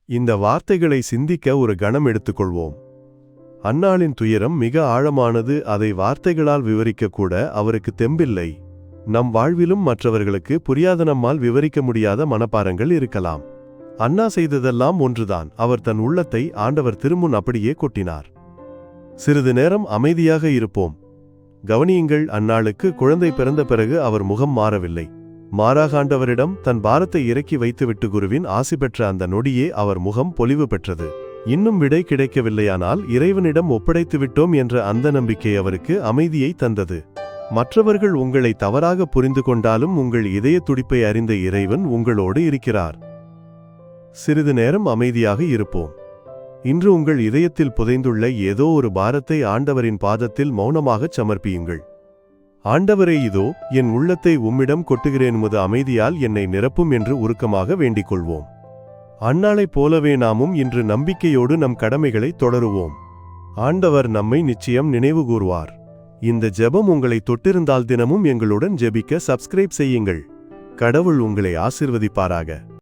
இந்த வார்த்தைகளை சிந்திக்க ஒரு கணம் எடுத்துக்கொள்வோம். அன்னாளின் துயரம் மிக ஆழமானது. அதை வார்த்தைகளால் விவரிக்கக்கூட அவருக்கு தெம்பில்லை. நம் வாழ்விலும் மற்றவர்களுக்கு புரியாத நம்மால் விவரிக்க முடியாத மனப்பாரங்கள் இருக்கலாம். அன்னா செய்ததெல்லாம் ஒன்றுதான். அவர் தன் உள்ளத்தை ஆண்டவர் திருமுன் அப்படியே கொட்டினார். சிறிது நேரம் அமைதியாக இருப்போம். கவனியுங்கள், அன்னாளுக்கு குழந்தை பிறந்த பிறகு அவர் முகம் மாறவில்லை. மாறாக ஆண்டவரிடம் தன் பாரத்தை இறக்கி வைத்துவிட்டு குருவின் ஆசி பெற்ற அந்த நொடியே அவர் முகம் பொலிவு பெற்றது. இன்னும் விடை கிடைக்கவில்லையானால் இறைவனிடம் ஒப்படைத்துவிட்டோம் என்ற அந்த நம்பிக்கை அவருக்கு அமைதியை தந்தது. மற்றவர்கள் உங்களை தவறாக புரிந்து கொண்டாலும் உங்கள் இதய துடிப்பை அறிந்த இறைவன் உங்களோடு இருக்கிறார். சிறிது நேரம் அமைதியாக இருப்போம். இன்று உங்கள் இதயத்தில் புதைந்துள்ள ஏதோ ஒரு பாரத்தை ஆண்டவரின் பாதத்தில் மௌனமாகச் சமர்ப்பியுங்கள். ஆண்டவரே, இதோ என் உள்ளத்தை உம்மிடம் கொட்டுகிறேன், உமது அமைதியால் என்னை நிரப்பும் என்று உருக்கமாக வேண்டிக் கொள்வோம். அன்னாளைப் போலவே நாமும் இன்று நம்பிக்கையோடு நம் கடமைகளை தொடருவோம். ஆண்டவர் நம்மை நிச்சயம் நினைவுகூர்வார். இந்த ஜெபம் உங்களை தொட்டிருந்தால் தினமும் எங்களுடன் ஜெபிக்க சப்ஸ்கிரைப் செய்யுங்கள். கடவுள் உங்களை ஆசீர்வதிப்பாராக.